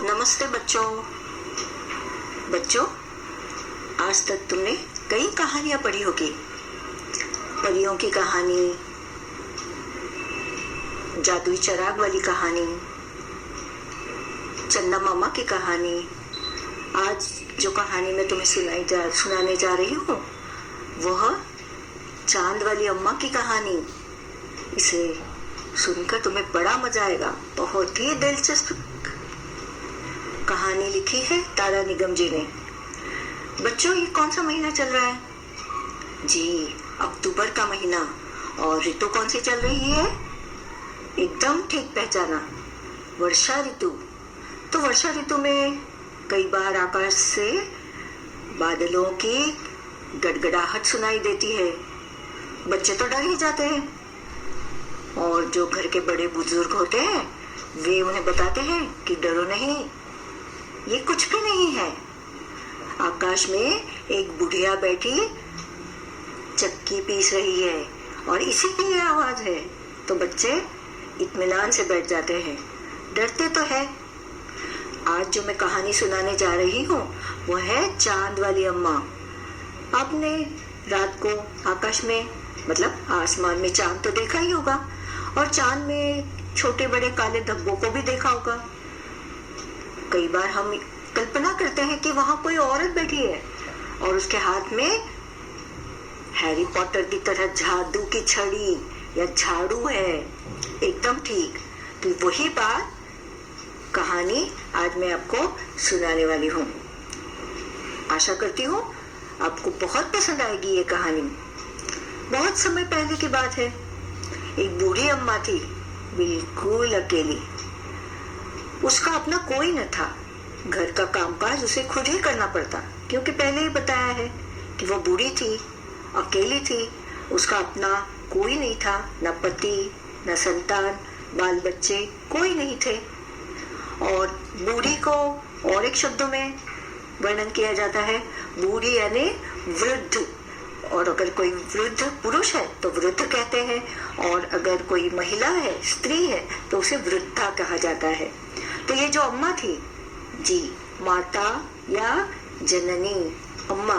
नमस्ते बच्चों। बच्चों, आज तक तुमने कई कहानियां पढ़ी होगी। परियों की कहानी, जादुई चिराग वाली कहानी, चंदा मामा की कहानी। आज जो कहानी मैं तुम्हें सुनाने जा रही हूँ वह चांद वाली अम्मा की कहानी। इसे सुनकर तुम्हें बड़ा मजा आएगा। बहुत ही दिलचस्प कहानी लिखी है तारा निगम जी ने। बच्चों, ये कौन सा महीना चल रहा है? जी, अक्टूबर का महीना। और ऋतु कौन सी चल रही है? एकदम ठीक पहचाना, वर्षा ऋतु। तो वर्षा ऋतु में कई बार आकाश से बादलों की गड़गड़ाहट सुनाई देती है। बच्चे तो डर ही जाते हैं, और जो घर के बड़े बुजुर्ग होते हैं वे उन्हें बताते हैं कि डरो नहीं, ये कुछ भी नहीं है। आकाश में एक बुढ़िया बैठी चक्की पीस रही है और इसी की ये आवाज है। तो बच्चे इत्मीनान से बैठ जाते हैं। डरते तो है। आज जो मैं कहानी सुनाने जा रही हूँ वो है चांद वाली अम्मा। आपने रात को आकाश में मतलब आसमान में चांद तो देखा ही होगा, और चांद में छोटे बड़े काले धब्बों को भी देखा होगा। कई बार हम कल्पना करते हैं कि वहां कोई औरत बैठी है और उसके हाथ में हैरी पॉटर की तरह जादू की छड़ी या झाड़ू है। एकदम ठीक। तो वही बात कहानी आज मैं आपको सुनाने वाली हूँ। आशा करती हूँ आपको बहुत पसंद आएगी ये कहानी। बहुत समय पहले की बात है। एक बूढ़ी अम्मा थी, बिल्कुल अकेली। उसका अपना कोई न था। घर का कामकाज उसे खुद ही करना पड़ता, क्योंकि पहले ही बताया है कि वो बूढ़ी थी, अकेली थी। उसका अपना कोई नहीं था, न पति, न संतान, बाल बच्चे कोई नहीं थे। और बूढ़ी को और एक शब्दों में वर्णन किया जाता है, बूढ़ी यानी वृद्ध। और अगर कोई वृद्ध पुरुष है तो वृद्ध कहते हैं, और अगर कोई महिला है, स्त्री है, तो उसे वृद्धा कहा जाता है। तो ये जो अम्मा थी, जी, माता या जननी अम्मा,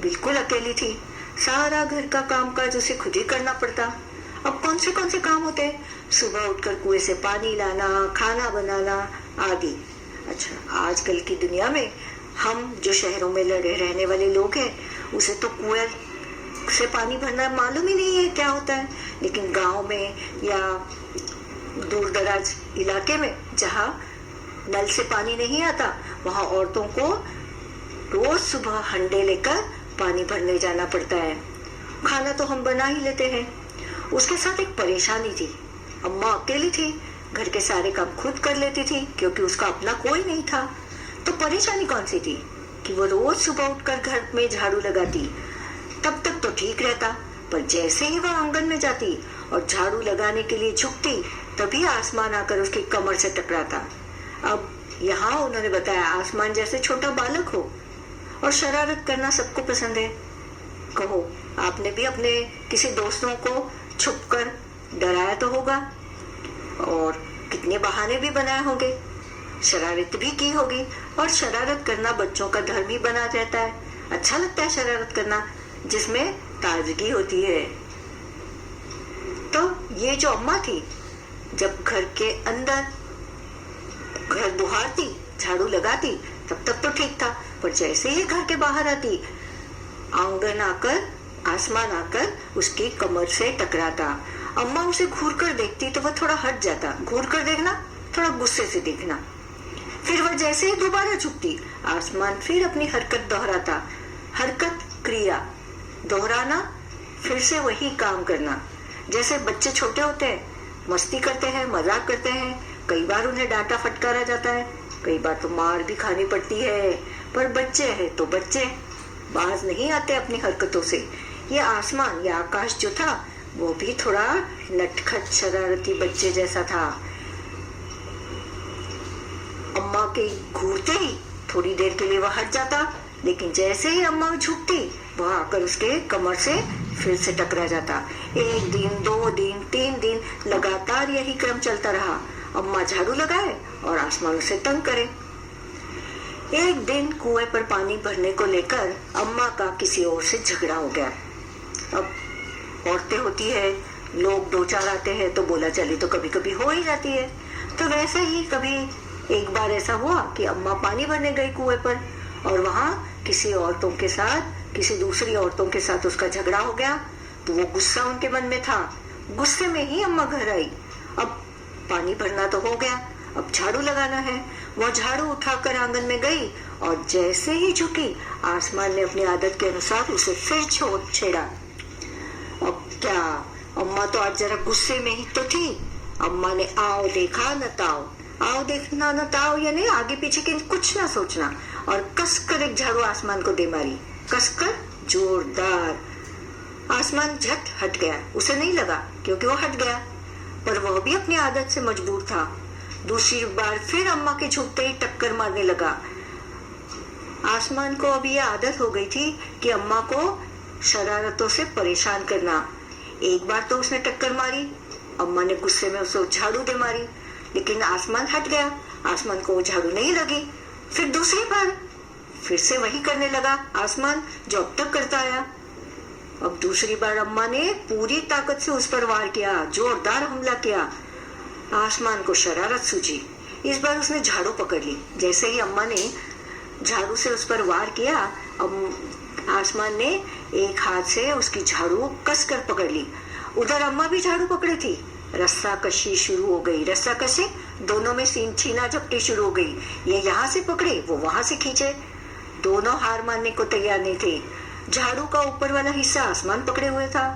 बिल्कुल अकेली थी। सारा घर का कामकाज उसे खुद ही करना पड़ता। अब कौन से काम होते हैं? सुबह उठकर कुएं से पानी लाना, खाना बनाना आदि। अच्छा, आजकल की दुनिया में हम जो शहरों में रहने वाले लोग हैं उसे तो कुएं से पानी भरना मालूम ही नहीं है क्या होता है। लेकिन गांव में या दूर दराज इलाके में जहाँ नल से पानी नहीं आता, वहां औरतों को रोज सुबह हंडे लेकर पानी भरने जाना पड़ता है। खाना तो हम बना ही लेते हैं। उसके साथ एक परेशानी थी। अम्मा अकेली थी, घर के सारे काम खुद कर लेती थी क्योंकि उसका अपना कोई नहीं था। तो परेशानी कौन सी थी कि वो रोज सुबह उठकर घर में झाड़ू लगाती। तब तक तो ठीक रहता, पर जैसे ही वह आंगन में जाती और झाड़ू लगाने के लिए झुकती, तभी आसमान आकर उसकी कमर से टकराता। अब यहाँ उन्होंने बताया, आसमान जैसे छोटा बालक हो, और शरारत करना सबको पसंद है। कहो, आपने भी अपने किसी दोस्तों को छुपकर डराया तो होगा, और कितने बहाने भी बनाए होंगे, शरारत भी की होगी। और शरारत करना बच्चों का धर्म ही बना रहता है। अच्छा लगता है शरारत करना, जिसमें ताजगी होती है। तो ये जो अम्मा थी, जब घर के अंदर घर बुहारती, झाड़ू लगाती, तब तक तो ठीक था, पर जैसे ही घर के बाहर आती, आंगन आकर, आसमान आकर उसकी कमर से टकराता। अम्मा उसे घूर कर देखती तो वह थोड़ा हट जाता। घूर कर देखना, थोड़ा गुस्से से देखना। फिर वह जैसे ही दोबारा झुकती, आसमान फिर अपनी हरकत दोहराता। हरकत, क्रिया, दोहराना, फिर से वही काम करना। जैसे बच्चे छोटे होते हैं, मस्ती करते हैं, मजाक करते हैं, कई बार उन्हें डांटा फटकारा जाता है, कई बार तो मार भी खानी पड़ती है, पर बच्चे हैं तो बच्चे बाज नहीं आते अपनी हरकतों से। ये आसमान या आकाश जो था वो भी थोड़ा नटखट शरारती बच्चे जैसा था। अम्मा के घूरते ही थोड़ी देर के लिए वह हट जाता, लेकिन जैसे ही अम्मा झुकती, वह आकर उसके कमर से फिर से टकरा जाता। 1 दिन, 2 दिन, 3 दिन लगातार यही क्रम चलता रहा। अम्मा झाड़ू लगाए और आसमान उसे तंग करे। एक दिन कुएं पर पानी भरने को लेकर अम्मा का किसी और से झगड़ा हो गया। अब औरतें होती है, लोग दो चार आते हैं तो बोला चली तो कभी कभी हो ही जाती है। तो वैसे ही कभी एक बार ऐसा हुआ कि अम्मा पानी भरने गई कुएं पर और वहां किसी दूसरी औरतों के साथ उसका झगड़ा हो गया। तो वो गुस्सा उनके मन में था। गुस्से में ही अम्मा घर आई। अब पानी भरना तो हो गया, अब झाड़ू लगाना है। वो झाड़ू उठाकर आंगन में गई और जैसे ही झुकी, आसमान ने अपनी आदत के अनुसार उसे फिर छेड़ा। अब क्या, अम्मा तो आज जरा गुस्से में ही तो थी। अम्मा ने आओ देखा न ताओ, आओ देखना न ताओ, यानी आगे पीछे के कुछ ना सोचना, और कसकर एक झाड़ू आसमान को दे मारी। कसकर, जोरदार। आसमान झट हट गया। उसे नहीं लगा क्योंकि वो हट गया, पर वह भी अपनी आदत से मजबूर था। दूसरी बार फिर अम्मा के झुकते ही टक्कर मारने लगा। आसमान को अब यह आदत हो गई थी कि अम्मा को शरारतों से परेशान करना। एक बार तो उसने टक्कर मारी, अम्मा ने गुस्से में उसे झाड़ू दे मारी, लेकिन आसमान हट गया, आसमान को वो झाड़ू नहीं लगी। फिर दूसरी बार फिर से वही करने लगा आसमान, जो अब तक करता आया। अब दूसरी बार अम्मा ने पूरी ताकत से उस पर वार किया, जोरदार हमला किया। आसमान को शरारत सूझी। इस बार उसने झाड़ू पकड़ ली। जैसे ही अम्मा ने झाड़ू से उस पर वार किया, आसमान ने एक हाथ से उसकी झाड़ू कसकर पकड़ ली। उधर अम्मा भी झाड़ू पकड़ी थी। रस्सा कशी शुरू हो गई। रस्सा कशी, दोनों में छीना झपटी शुरू हो गई। ये यहाँ से पकड़े, वो वहां से खींचे। दोनों हार मानने को तैयार नहीं थे। झाड़ू का ऊपर वाला हिस्सा आसमान पकड़े हुए था,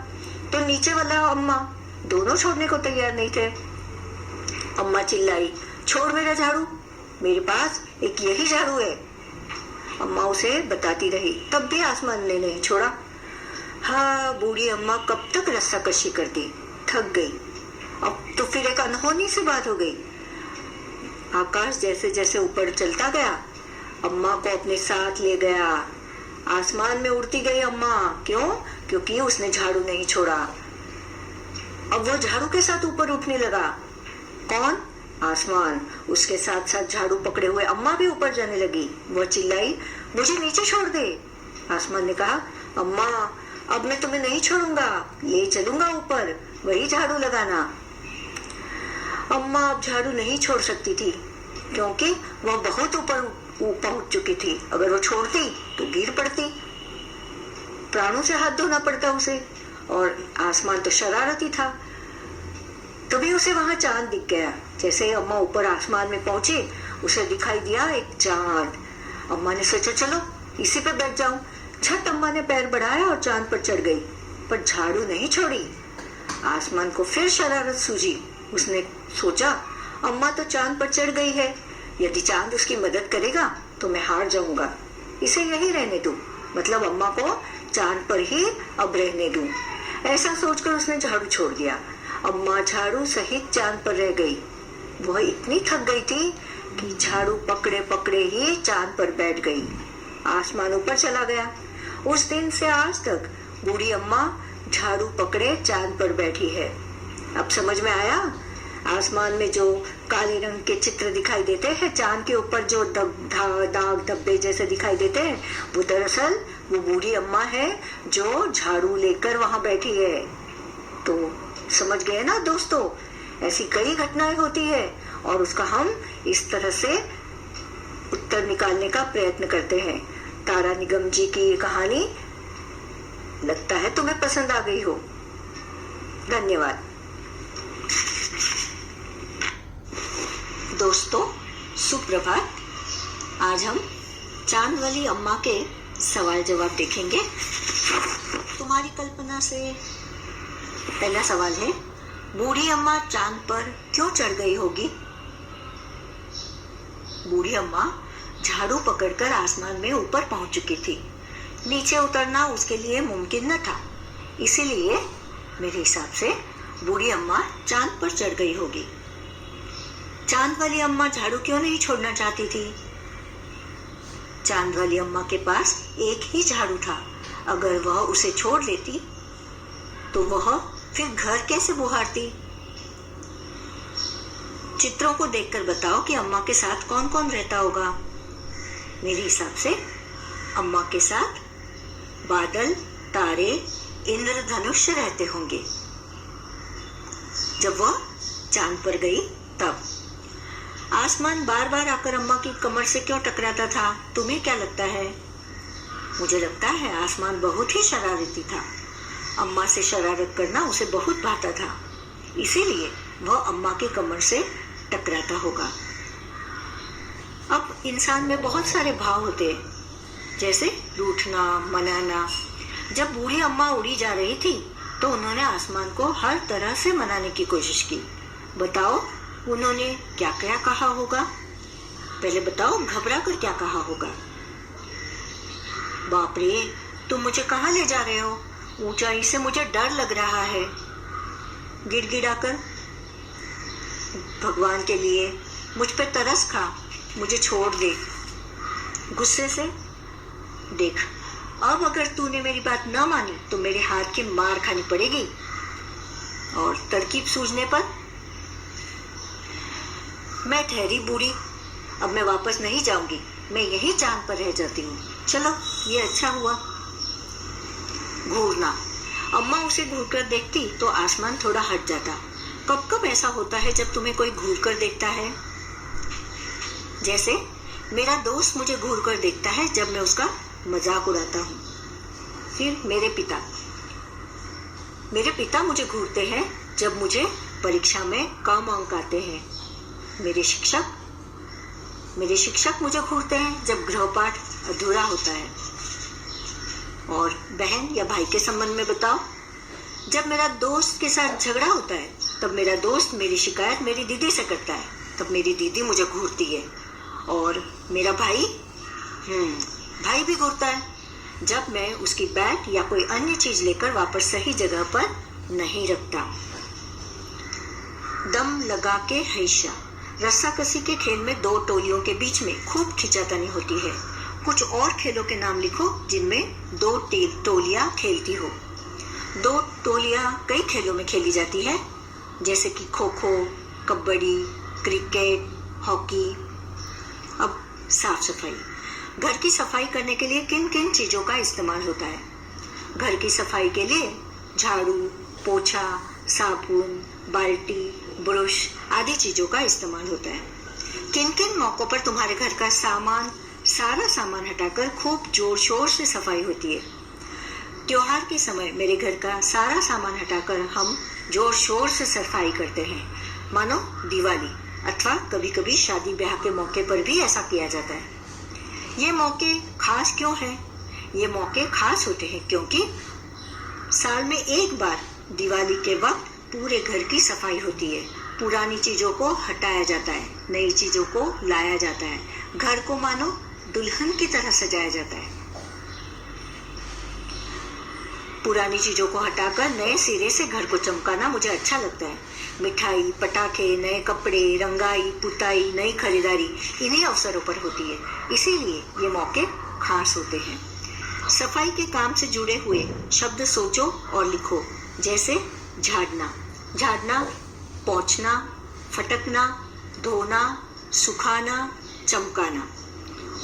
तो नीचे वाला अम्मा, दोनों छोड़ने को तैयार नहीं थे। अम्मा चिल्लाई, छोड़ मेरा झाड़ू, मेरे पास एक यही झाड़ू है। अम्मा उसे बताती रही, तब भी आसमान ने नहीं छोड़ा। हाँ, बूढ़ी अम्मा कब तक रस्सा कशी करती, थक गई। अब तो फिर एक अनहोनी सी बात हो गई। आकाश जैसे जैसे ऊपर चलता गया, अम्मा को अपने साथ ले गया। आसमान में उड़ती गई अम्मा। क्यों? क्योंकि उसने झाड़ू नहीं छोड़ा। अब वो झाड़ू के साथ ऊपर उठने लगा। कौन? आसमान। उसके साथ साथ झाड़ू पकड़े हुए अम्मा भी ऊपर जाने लगी। वह चिल्लाई, मुझे नीचे छोड़ दे। आसमान ने कहा, अम्मा अब मैं तुम्हें नहीं छोड़ूंगा, ले चलूंगा ऊपर, वही झाड़ू लगाना। अम्मा अब झाड़ू नहीं छोड़ सकती थी, क्योंकि वह बहुत ऊपर पहुंच चुकी थी। अगर वो छोड़ती तो गिर पड़ती, प्राणों से हाथ धोना पड़ता उसे, और आसमान तो शरारती था। तभी उसे वहां चांद दिख गया। जैसे ही अम्मा ऊपर आसमान में पहुंची, उसे दिखाई दिया एक चांद। अम्मा ने सोचा, चलो इसी पे बैठ जाऊं। झट अम्मा ने पैर बढ़ाया और चांद पर चढ़ गई, पर झाड़ू नहीं छोड़ी। आसमान को फिर शरारत सूझी। उसने सोचा, अम्मा तो चांद पर चढ़ गई है, यदि चांद उसकी मदद करेगा तो मैं हार जाऊंगा, इसे यही रहने दूं, मतलब अम्मा को चांद पर ही अब रहने दूं। ऐसा सोचकर उसने झाड़ू छोड़ दिया। अम्मा झाड़ू सहित चांद पर रह गई। वह इतनी थक गई थी कि झाड़ू पकड़े पकड़े ही चांद पर बैठ गई। आसमान ऊपर चला गया। उस दिन से आज तक बूढ़ी अम्मा झाड़ू पकड़े चांद पर बैठी है। अब समझ में आया? आसमान में जो काले रंग के चित्र दिखाई देते हैं, चांद के ऊपर जो दाग धब्बे जैसे दिखाई देते हैं, वो दरअसल वो बूढ़ी अम्मा है जो झाड़ू लेकर वहां बैठी है। तो समझ गए ना दोस्तों, ऐसी कई घटनाएं होती है और उसका हम इस तरह से उत्तर निकालने का प्रयत्न करते हैं। तारा निगम जी की ये कहानी लगता है तुम्हें पसंद आ गई हो। धन्यवाद दोस्तों, सुप्रभात। आज हम चांद वाली अम्मा के सवाल जवाब देखेंगे। तुम्हारी कल्पना से पहला सवाल है, बूढ़ी अम्मा चांद पर क्यों चढ़ गई होगी? बूढ़ी अम्मा झाड़ू पकड़कर आसमान में ऊपर पहुंच चुकी थी। नीचे उतरना उसके लिए मुमकिन न था, इसीलिए मेरे हिसाब से बूढ़ी अम्मा चांद पर चढ़ गई होगी। चांद वाली अम्मा झाड़ू क्यों नहीं छोड़ना चाहती थी? चांद वाली अम्मा के पास एक ही झाड़ू था। अगर वह उसे छोड़ देती तो वह फिर घर कैसे बुहारती? चित्रों को देखकर बताओ कि अम्मा के साथ कौन कौन रहता होगा। मेरे हिसाब से अम्मा के साथ बादल, तारे, इंद्रधनुष रहते होंगे जब वह चांद पर गई तब। आसमान बार बार आकर अम्मा की कमर से क्यों टकराता था, तुम्हें क्या लगता है? मुझे लगता है आसमान बहुत ही शरारती था। अम्मा से शरारत करना उसे बहुत भाता था, इसीलिए वह अम्मा की कमर से टकराता होगा। अब इंसान में बहुत सारे भाव होते हैं, जैसे रूठना, मनाना। जब बूढ़ी अम्मा उड़ी जा रही थी तो उन्होंने आसमान को हर तरह से मनाने की कोशिश की। बताओ उन्होंने क्या क्या कहा होगा? पहले बताओ, घबरा कर क्या कहा होगा? बाप रे, तुम मुझे कहाँ ले जा रहे हो? ऊंचाई से मुझे डर लग रहा है। गिड़गिड़ाकर, भगवान के लिए मुझ पे तरस खा, मुझे छोड़ दे। गुस्से से, देख अब अगर तूने मेरी बात न मानी तो मेरे हाथ की मार खानी पड़ेगी। और तरकीब सूझने पर, मैं ठहरी बूढ़ी, अब मैं वापस नहीं जाऊंगी, मैं यही चांद पर रह जाती हूँ। चलो ये अच्छा हुआ। घूरना, अम्मा उसे घूर कर देखती तो आसमान थोड़ा हट जाता। कब कब ऐसा होता है जब तुम्हें कोई घूर कर देखता है? जैसे मेरा दोस्त मुझे घूर कर देखता है जब मैं उसका मजाक उड़ाता हूँ। फिर मेरे पिता मुझे घूरते हैं जब मुझे परीक्षा में कम अंक आते हैं। मेरे शिक्षक मुझे घूरते हैं जब गृहपाठ अधूरा होता है। और बहन या भाई के संबंध में बताओ, जब मेरा दोस्त के साथ झगड़ा होता है तब मेरा दोस्त मेरी शिकायत मेरी दीदी से करता है, तब मेरी दीदी मुझे घूरती है। और मेरा भाई भी घूरता है जब मैं उसकी बैग या कोई अन्य चीज लेकर वापस सही जगह पर नहीं रखता। दम लगा के हईशा, रस्साकसी के खेल में दो टोलियों के बीच में खूब खिंचातानी होती है। कुछ और खेलों के नाम लिखो जिनमें दो टोलियां खेलती हो। दो टोलियां कई खेलों में खेली जाती है, जैसे कि खो खो, कबड्डी, क्रिकेट, हॉकी। अब साफ सफाई, घर की सफाई करने के लिए किन किन चीजों का इस्तेमाल होता है? घर की सफाई के लिए झाड़ू, पोछा, साबुन, बाल्टी, ब्रश आदि चीजों का इस्तेमाल होता है। किन किन मौकों पर तुम्हारे घर का सारा सामान हटाकर खूब जोर शोर से सफाई होती है? त्योहार के समय मेरे घर का सारा सामान हटाकर हम जोर शोर से सफाई करते हैं, मानो दिवाली, अथवा कभी कभी शादी ब्याह के मौके पर भी ऐसा किया जाता है। ये मौके खास क्यों हैं? ये मौके खास होते हैं क्योंकि साल में एक बार दिवाली के वक्त पूरे घर की सफाई होती है। पुरानी चीजों को हटाया जाता है, नई चीजों को लाया जाता है, घर को मानो दुल्हन की तरह सजाया जाता है। पुरानी चीजों को हटाकर नए सिरे से घर को चमकाना मुझे अच्छा लगता है। मिठाई, पटाखे, नए कपड़े, रंगाई, पुताई, नई खरीदारी इन्हीं अवसरों पर होती है, इसीलिए ये मौके खास होते हैं। सफाई के काम से जुड़े हुए शब्द सोचो और लिखो, जैसे झाड़ना, पोंछना, फटकना, धोना, सुखाना, चमकाना।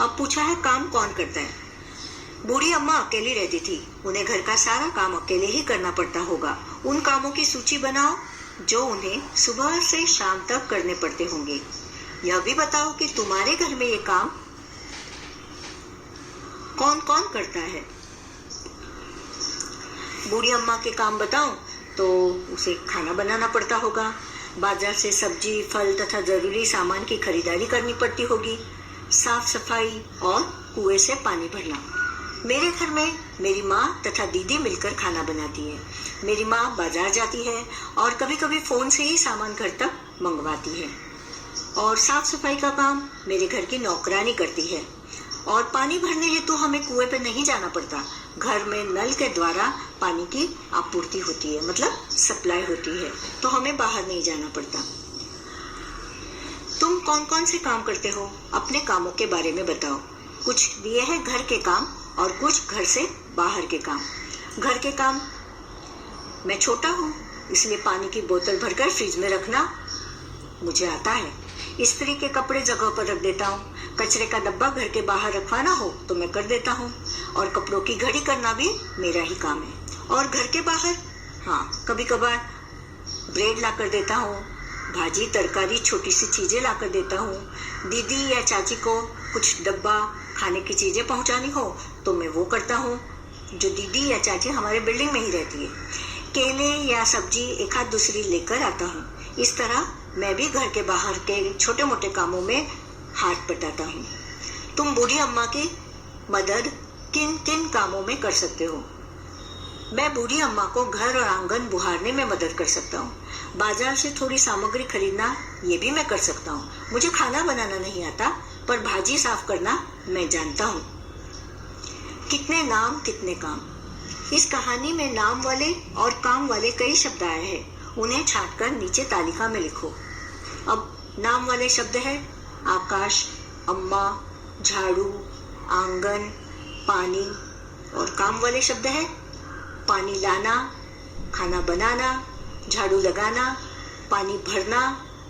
अब पूछा है काम कौन करता है? बूढ़ी अम्मा अकेली रहती थी, उन्हें घर का सारा काम अकेले ही करना पड़ता होगा। उन कामों की सूची बनाओ जो उन्हें सुबह से शाम तक करने पड़ते होंगे। यह भी बताओ कि तुम्हारे घर में ये काम कौन कौन करता है। बूढ़ी अम्मा के काम बताऊं तो उसे खाना बनाना पड़ता होगा, बाजार से सब्जी, फल तथा जरूरी सामान की खरीदारी करनी पड़ती होगी, साफ सफाई और कुएं से पानी भरना। मेरे घर में मेरी माँ तथा दीदी मिलकर खाना बनाती है। मेरी माँ बाजार जाती है और कभी कभी फोन से ही सामान घर तक मंगवाती है। और साफ सफाई का काम मेरे घर की नौकरानी करती है। और पानी भरने हेतु हमें कुएं पे नहीं जाना पड़ता, घर में नल के द्वारा पानी की आपूर्ति होती है, मतलब सप्लाई होती है, तो हमें बाहर नहीं जाना पड़ता। तुम कौन कौन से काम करते हो? अपने कामों के बारे में बताओ। कुछ दिए हैं घर के काम और कुछ घर से बाहर के काम। घर के काम, मैं छोटा हूँ इसलिए पानी की बोतल भरकर फ्रिज में रखना मुझे आता है। स्त्री के कपड़े जगह पर रख देता हूँ। कचरे का डब्बा घर के बाहर रखवाना हो तो मैं कर देता हूँ, और कपड़ों की घड़ी करना भी मेरा ही काम है। और घर के बाहर हाँ, कभी कभार ब्रेड ला कर देता हूँ, भाजी तरकारी छोटी सी चीजें ला कर देता हूँ। दीदी या चाची को कुछ डब्बा खाने की चीजें पहुँचानी हो तो मैं वो करता हूँ। जो दीदी या चाची हमारे बिल्डिंग में ही रहती है, केले या सब्जी एक आध दूसरी लेकर आता हूँ। इस तरह मैं भी घर के बाहर के छोटे मोटे कामों में हाथ बटाता हूँ। तुम बूढ़ी अम्मा की मदद किन किन कामों में कर सकते हो? मैं बूढ़ी अम्मा को घर और आंगन बुहारने में मदद कर सकता हूँ। बाजार से थोड़ी सामग्री खरीदना ये भी मैं कर सकता हूँ। मुझे खाना बनाना नहीं आता, पर भाजी साफ करना मैं जानता हूँ। कितने नाम कितने काम। इस कहानी में नाम वाले और काम वाले कई शब्द आए हैं। उन्हें छांटकर नीचे तालिका में लिखो। अब नाम वाले शब्द है आकाश, अम्मा, झाड़ू, आंगन, पानी। और काम वाले शब्द है पानी लाना, खाना बनाना, झाड़ू लगाना, पानी भरना,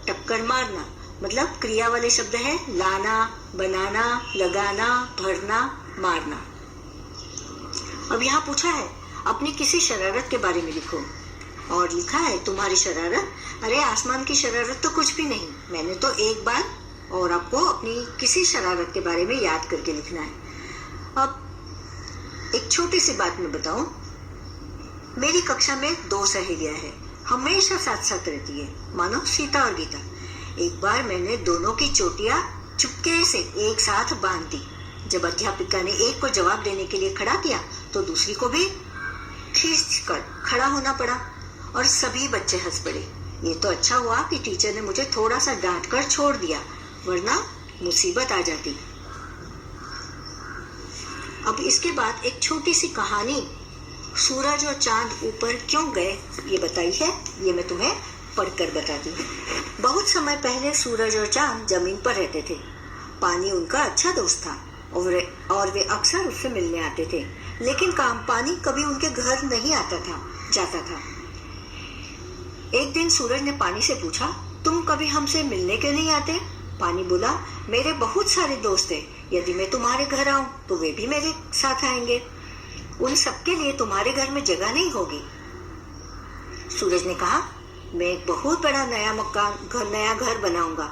टक्कर मारना। मतलब क्रिया वाले शब्द है लाना, बनाना, लगाना, भरना, मारना। अब यहाँ पूछा है अपनी किसी शरारत के बारे में लिखो, और लिखा है तुम्हारी शरारत। अरे आसमान की शरारत तो कुछ भी नहीं। मैंने तो एक बार और आपको अपनी किसी शरारत के बारे में याद करके लिखना है। अब एक छोटी सी बात मैं बताऊं। मेरी कक्षा में 2 सहेलियां हैं, हमेशा साथ साथ रहती है, मानो सीता और गीता। एक बार मैंने दोनों की चोटियां चुपके से एक साथ बांध दी। जब अध्यापिका ने एक को जवाब देने के लिए खड़ा किया तो दूसरी को भी खींचकर खड़ा होना पड़ा, और सभी बच्चे हंस पड़े। ये तो अच्छा हुआ कि टीचर ने मुझे थोड़ा सा डांट कर छोड़ दिया, वरना मुसीबत आ जाती। अब इसके बाद एक छोटी सी कहानी सूरज और चांद ऊपर क्यों गए ये बताई है। ये मैं तुम्हें पढ़कर बताती हूँ। बहुत समय पहले सूरज और चांद जमीन पर रहते थे। पानी उनका अच्छा दोस्त था और वे अक्सर उससे मिलने आते थे। लेकिन पानी कभी उनके घर नहीं जाता था। एक दिन सूरज ने पानी से पूछा, तुम कभी हमसे मिलने क्यों नहीं आते? पानी बोला, मेरे बहुत सारे दोस्त हैं, यदि मैं तुम्हारे घर आऊं तो वे भी मेरे साथ आएंगे। उन सबके लिए तुम्हारे घर में जगह नहीं होगी। सूरज ने कहा, मैं एक बहुत बड़ा नया घर बनाऊंगा।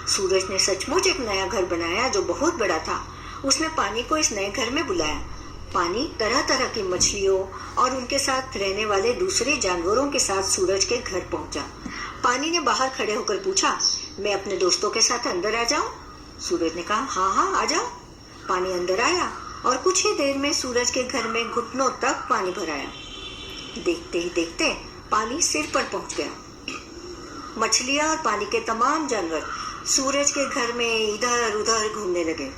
सूरज ने सचमुच एक नया घर बनाया जो बहुत बड़ा था। उसने पानी को इस नए घर में बुलाया। पानी तरह तरह की मछलियों और उनके साथ रहने वाले दूसरे जानवरों के साथ सूरज के घर पहुंचा। पानी ने बाहर खड़े होकर पूछा, मैं अपने दोस्तों के साथ अंदर आ जाऊं? सूरज ने कहा, हाँ आ जाओ। पानी अंदर आया और कुछ ही देर में सूरज के घर में घुटनों तक पानी भर आया। देखते ही देखते पानी सिर पर पहुंच गया। मछलियां और पानी के तमाम जानवर सूरज के घर में इधर उधर घूमने लगे।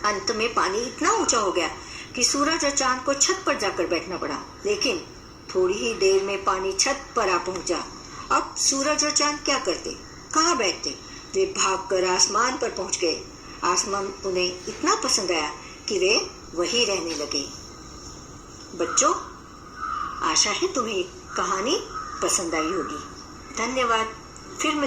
अंत में पानी इतना ऊंचा हो गया कि सूरज और चांद को छत पर जाकर बैठना पड़ा। लेकिन थोड़ी ही देर में पानी छत पर आ पहुंचा। अब सूरज और चांद क्या करते, कहाँ बैठते? वे भागकर आसमान पर पहुंच गए। आसमान उन्हें इतना पसंद आया कि वे वहीं रहने लगे। बच्चों, आशा है तुम्हें कहानी पसंद आई होगी। धन्यवाद। फिर